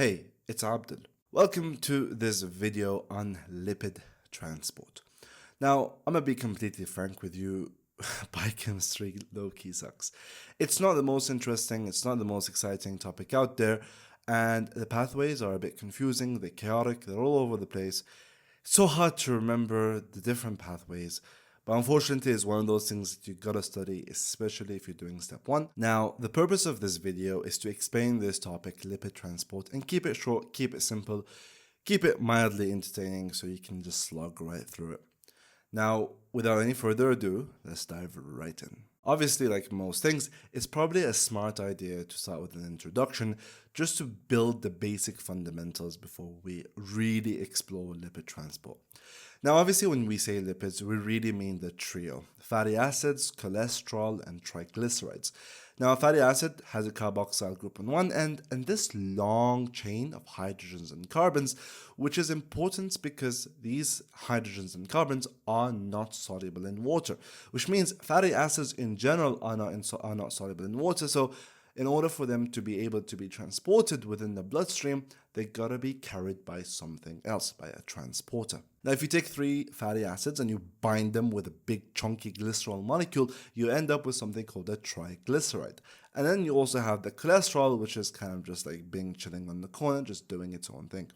Hey, it's Abdul. Welcome to this video on lipid transport. Now, I'm gonna be completely frank with you, biochemistry low-key sucks. It's not the most interesting, it's not the most exciting topic out there, and the pathways are a bit confusing, they're chaotic, they're all over the place. It's so hard to remember the different pathways. But unfortunately, it's one of those things that you gotta study, especially if you're doing step 1. Now, the purpose of this video is to explain this topic, lipid transport, and keep it short, keep it simple, keep it mildly entertaining so you can just slog right through it. Now, without any further ado, let's dive right in. Obviously, like most things, it's probably a smart idea to start with an introduction just to build the basic fundamentals before we really explore lipid transport. Now, obviously, when we say lipids, we really mean the trio: fatty acids, cholesterol, and triglycerides. Now, a fatty acid has a carboxyl group on one end and this long chain of hydrogens and carbons, which is important because these hydrogens and carbons are not soluble in water, which means fatty acids in general are not soluble in water. So in order for them to be able to be transported within the bloodstream, they gotta be carried by something else, by a transporter. Now, if you take 3 fatty acids and you bind them with a big chunky glycerol molecule, you end up with something called a triglyceride. And then you also have the cholesterol, which is kind of just like being chilling on the corner, just doing its own thing.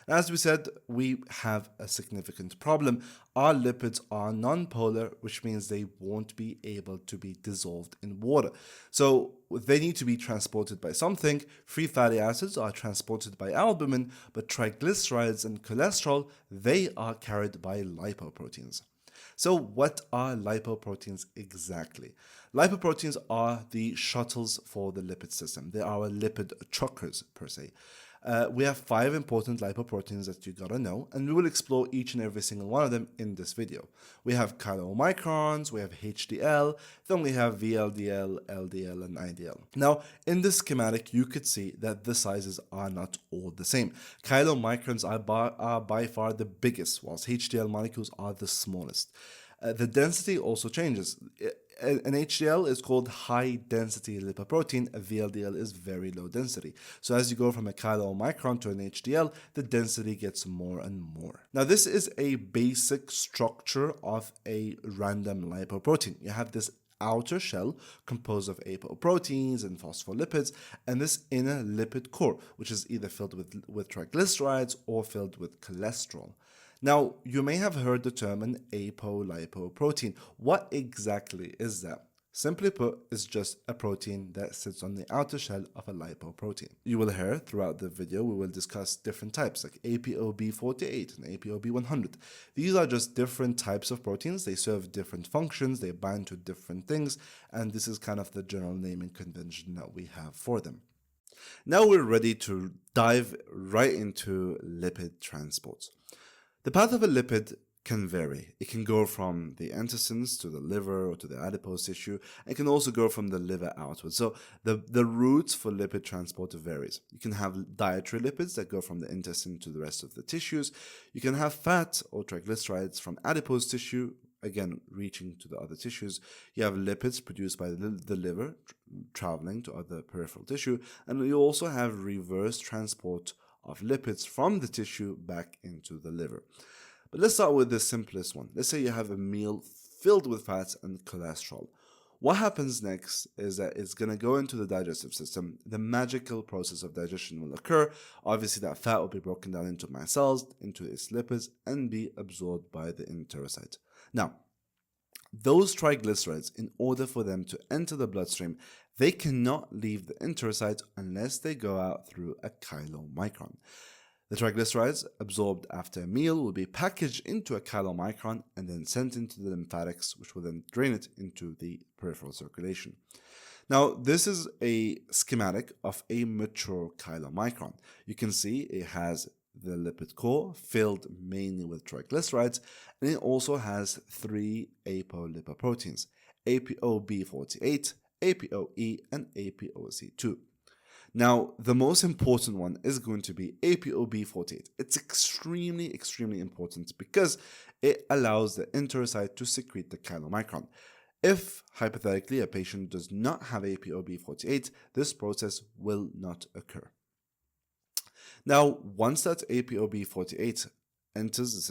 As we said, we have a significant problem. Our lipids are nonpolar, which means they won't be able to be dissolved in water. So they need to be transported by something. 3 fatty acids are transported by albumin, but triglycerides and cholesterol, they are carried by lipoproteins. So what are lipoproteins exactly? Lipoproteins are the shuttles for the lipid system. They are lipid truckers per se. We have 5 important lipoproteins that you gotta know, and we will explore each and every single one of them in this video. We have chylomicrons, we have HDL, then we have VLDL, LDL, and IDL. Now, in this schematic, you could see that the sizes are not all the same. Chylomicrons are by far the biggest, whilst HDL molecules are the smallest. The density also changes. An HDL is called high density lipoprotein, a VLDL is very low density. So as you go from a chylomicron to an HDL, the density gets more and more. Now, this is a basic structure of a random lipoprotein. You have this outer shell composed of apoproteins and phospholipids, and this inner lipid core, which is either filled with triglycerides or filled with cholesterol. Now, you may have heard the term an apolipoprotein. What exactly is that? Simply put, it's just a protein that sits on the outer shell of a lipoprotein. You will hear throughout the video, we will discuss different types like ApoB48 and ApoB100. These are just different types of proteins. They serve different functions, they bind to different things, and this is kind of the general naming convention that we have for them. Now we're ready to dive right into lipid transport. The path of a lipid can vary. It can go from the intestines to the liver or to the adipose tissue. It can also go from the liver outwards. So the routes for lipid transport varies. You can have dietary lipids that go from the intestine to the rest of the tissues. You can have fat or triglycerides from adipose tissue, again, reaching to the other tissues. You have lipids produced by the liver, traveling to other peripheral tissue. And you also have reverse transport of lipids from the tissue back into the liver. But let's start with the simplest one. Let's say you have a meal filled with fats and cholesterol. What happens next is that it's going to go into the digestive system. The magical process of digestion will occur. Obviously, that fat will be broken down into micelles, into its lipids, and be absorbed by the enterocyte. Now, those triglycerides, in order for them to enter the bloodstream, they cannot leave the enterocyte unless they go out through a chylomicron. The triglycerides absorbed after a meal will be packaged into a chylomicron and then sent into the lymphatics, which will then drain it into the peripheral circulation. Now, this is a schematic of a mature chylomicron. You can see it has the lipid core filled mainly with triglycerides, and it also has 3 apolipoproteins: ApoB48, ApoE, and ApoC2. Now, the most important one is going to be ApoB48. It's extremely important because it allows the enterocyte to secrete the chylomicron. If, hypothetically, a patient does not have ApoB48, this process will not occur. Now, once that ApoB48 enters the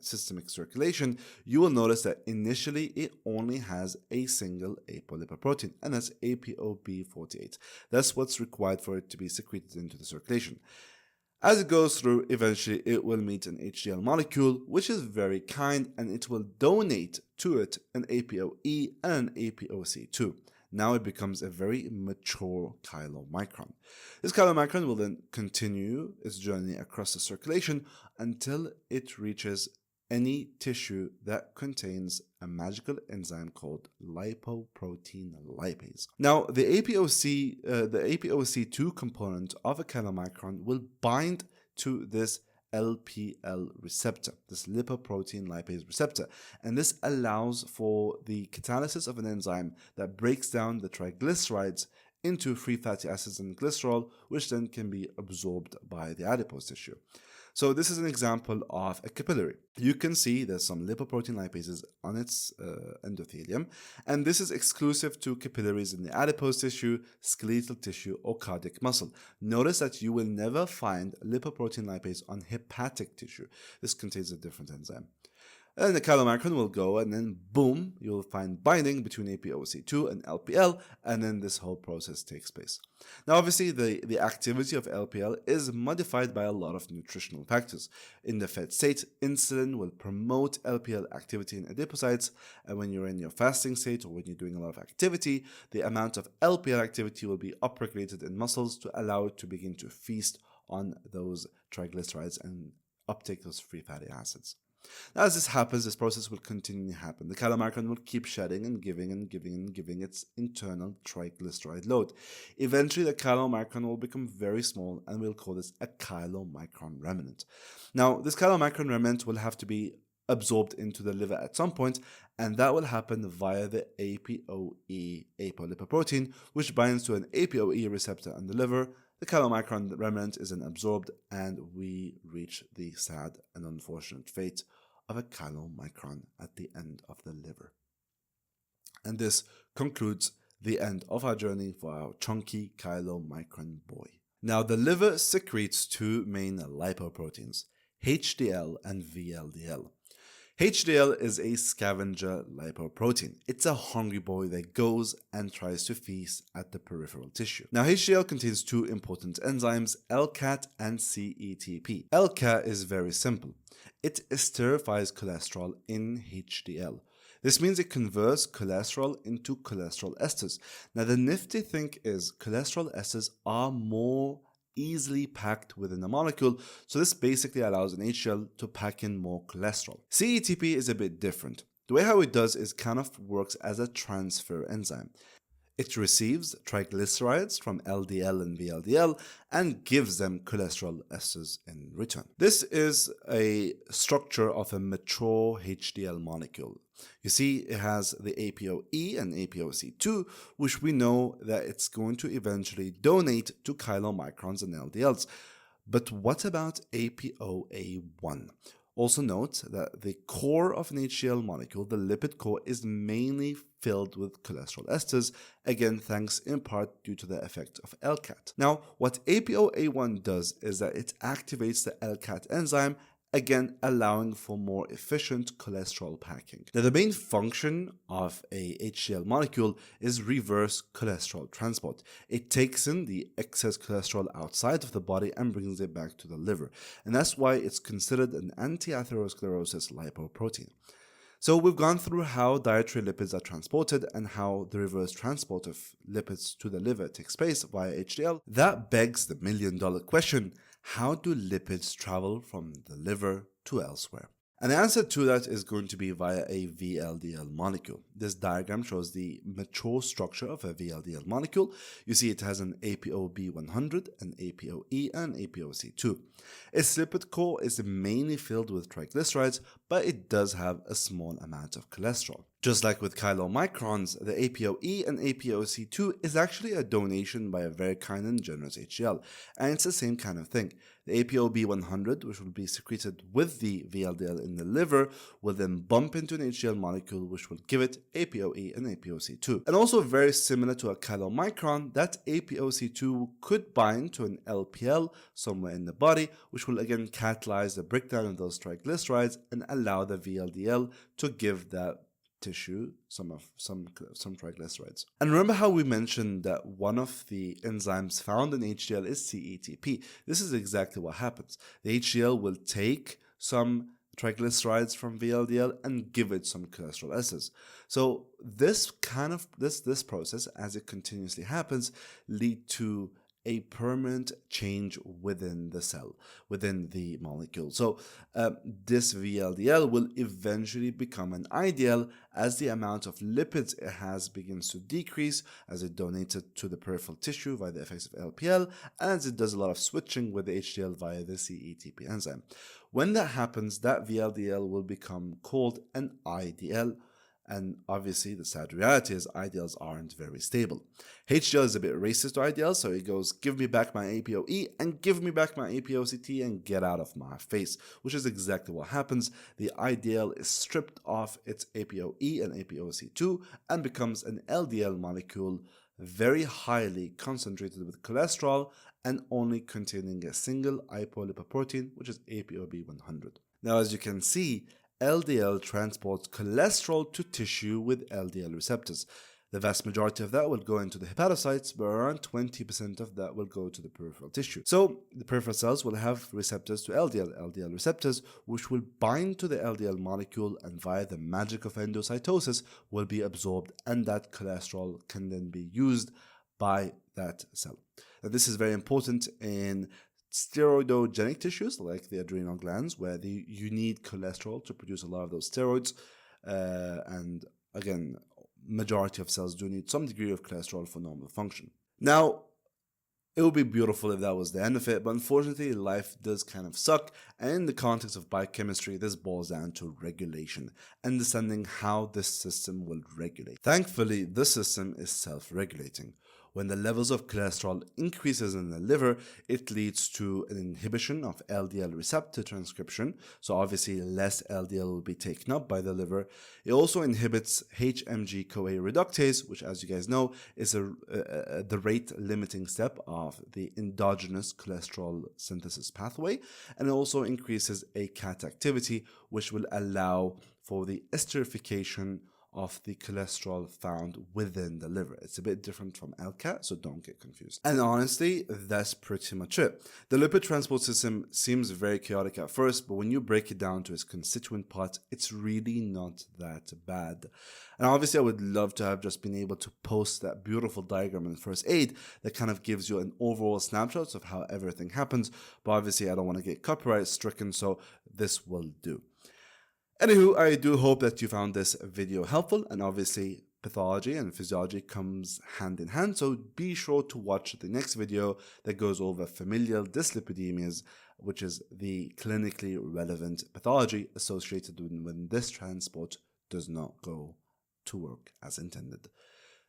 systemic circulation, you will notice that initially it only has a single apolipoprotein, and that's ApoB48. That's what's required for it to be secreted into the circulation. As it goes through, eventually it will meet an HDL molecule, which is very kind, and it will donate to it an ApoE and an ApoC2. Now it becomes a very mature chylomicron. This chylomicron will then continue its journey across the circulation until it reaches any tissue that contains a magical enzyme called lipoprotein lipase. Now, the ApoC2 component of a chylomicron will bind to this LPL receptor, this lipoprotein lipase receptor, and this allows for the catalysis of an enzyme that breaks down the triglycerides into free fatty acids and glycerol, which then can be absorbed by the adipose tissue. So this is an example of a capillary. You can see there's some lipoprotein lipases on its endothelium, and this is exclusive to capillaries in the adipose tissue, skeletal tissue, or cardiac muscle. Notice that you will never find lipoprotein lipase on hepatic tissue. This contains a different enzyme. And the chylomicron will go, and then boom, you'll find binding between ApoC2 and LPL, and then this whole process takes place. Now, obviously, the activity of LPL is modified by a lot of nutritional factors. In the fed state, insulin will promote LPL activity in adipocytes, and when you're in your fasting state or when you're doing a lot of activity, the amount of LPL activity will be upregulated in muscles to allow it to begin to feast on those triglycerides and uptake those free fatty acids. Now, as this happens, this process will continue to happen. The chylomicron will keep shedding and giving its internal triglyceride load. Eventually, the chylomicron will become very small, and we'll call this a chylomicron remnant. Now, this chylomicron remnant will have to be absorbed into the liver at some point, and that will happen via the ApoE apolipoprotein, which binds to an ApoE receptor on the liver. The chylomicron remnant is then absorbed, and we reach the sad and unfortunate fate of a chylomicron at the end of the liver. And this concludes the end of our journey for our chunky chylomicron boy. Now, the liver secretes two main lipoproteins, HDL and VLDL. HDL is a scavenger lipoprotein. It's a hungry boy that goes and tries to feast at the peripheral tissue. Now, HDL contains two important enzymes, LCAT and CETP. LCAT is very simple. It esterifies cholesterol in HDL. This means it converts cholesterol into cholesterol esters. Now, the nifty thing is cholesterol esters are more easily packed within a molecule, so this basically allows an HDL to pack in more cholesterol. CETP is a bit different. The way how it does is kind of works as a transfer enzyme. It receives triglycerides from LDL and VLDL and gives them cholesterol esters in return. This is a structure of a mature HDL molecule. You see, it has the ApoE and ApoC2, which we know that it's going to eventually donate to chylomicrons and LDLs. But what about ApoA1? Also note that the core of an HDL molecule, the lipid core, is mainly filled with cholesterol esters, again thanks in part due to the effect of LCAT. Now, what ApoA1 does is that it activates the LCAT enzyme, again allowing for more efficient cholesterol packing. Now, the main function of a HDL molecule is reverse cholesterol transport. It takes in the excess cholesterol outside of the body and brings it back to the liver. And that's why it's considered an anti-atherosclerosis lipoprotein. So we've gone through how dietary lipids are transported and how the reverse transport of lipids to the liver takes place via HDL. That begs the million-dollar question: how do lipids travel from the liver to elsewhere? And the answer to that is going to be via a VLDL molecule. This diagram shows the mature structure of a VLDL molecule. You see it has an ApoB100, an ApoE, and ApoC2. Its lipid core is mainly filled with triglycerides, but it does have a small amount of cholesterol. Just like with kilomicrons, the APOE and APOC2 is actually a donation by a very kind and generous HCl, and it's the same kind of thing. The APOB100, which will be secreted with the VLDL in the liver, will then bump into an HCl molecule which will give it APOE and APOC2. And also very similar to a kilomicron, that APOC2 could bind to an LPL somewhere in the body, which will again catalyze the breakdown of those triglycerides and allow the VLDL to give that tissue some triglycerides. And remember how we mentioned that one of the enzymes found in HDL is CETP. This is exactly what happens. The HDL will take some triglycerides from VLDL and give it some cholesterol esters. So this process, as it continuously happens, lead to a permanent change within the cell, within the molecule. So this VLDL will eventually become an IDL as the amount of lipids it has begins to decrease, as it donates it to the peripheral tissue via the effects of LPL, and as it does a lot of switching with the HDL via the CETP enzyme. When that happens, that VLDL will become called an IDL. And obviously, the sad reality is IDLs aren't very stable. HDL is a bit racist to IDL, so it goes, give me back my APOE and give me back my APOCT and get out of my face, which is exactly what happens. The IDL is stripped off its APOE and APOC2 and becomes an LDL molecule, very highly concentrated with cholesterol and only containing a single apolipoprotein, which is APOB100. Now, as you can see, LDL transports cholesterol to tissue with LDL receptors. The vast majority of that will go into the hepatocytes, but around 20% of that will go to the peripheral tissue. So the peripheral cells will have receptors to LDL receptors, which will bind to the LDL molecule and via the magic of endocytosis will be absorbed, and that cholesterol can then be used by that cell. Now, this is very important in steroidogenic tissues like the adrenal glands, where you need cholesterol to produce a lot of those steroids, and again, majority of cells do need some degree of cholesterol for normal function. Now, it would be beautiful if that was the end of it, but unfortunately life does kind of suck, and in the context of biochemistry, this boils down to regulation, understanding how this system will regulate. Thankfully, this system is self-regulating. When the levels of cholesterol increases in the liver, it leads to an inhibition of LDL receptor transcription. So obviously less LDL will be taken up by the liver. It also inhibits HMG-CoA reductase, which, as you guys know, is the rate-limiting step of the endogenous cholesterol synthesis pathway. And it also increases ACAT activity, which will allow for the esterification of the cholesterol found within the liver. It's a bit different from LCAT, so don't get confused. And honestly, that's pretty much it. The lipid transport system seems very chaotic at first, but when you break it down to its constituent parts, it's really not that bad. And obviously, I would love to have just been able to post that beautiful diagram in first aid that kind of gives you an overall snapshot of how everything happens, but obviously I don't want to get copyright stricken, so this will do. Anywho, I do hope that you found this video helpful, and obviously pathology and physiology comes hand in hand, so be sure to watch the next video that goes over familial dyslipidemias, which is the clinically relevant pathology associated when this transport does not go to work as intended.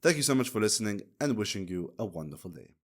Thank you so much for listening and wishing you a wonderful day.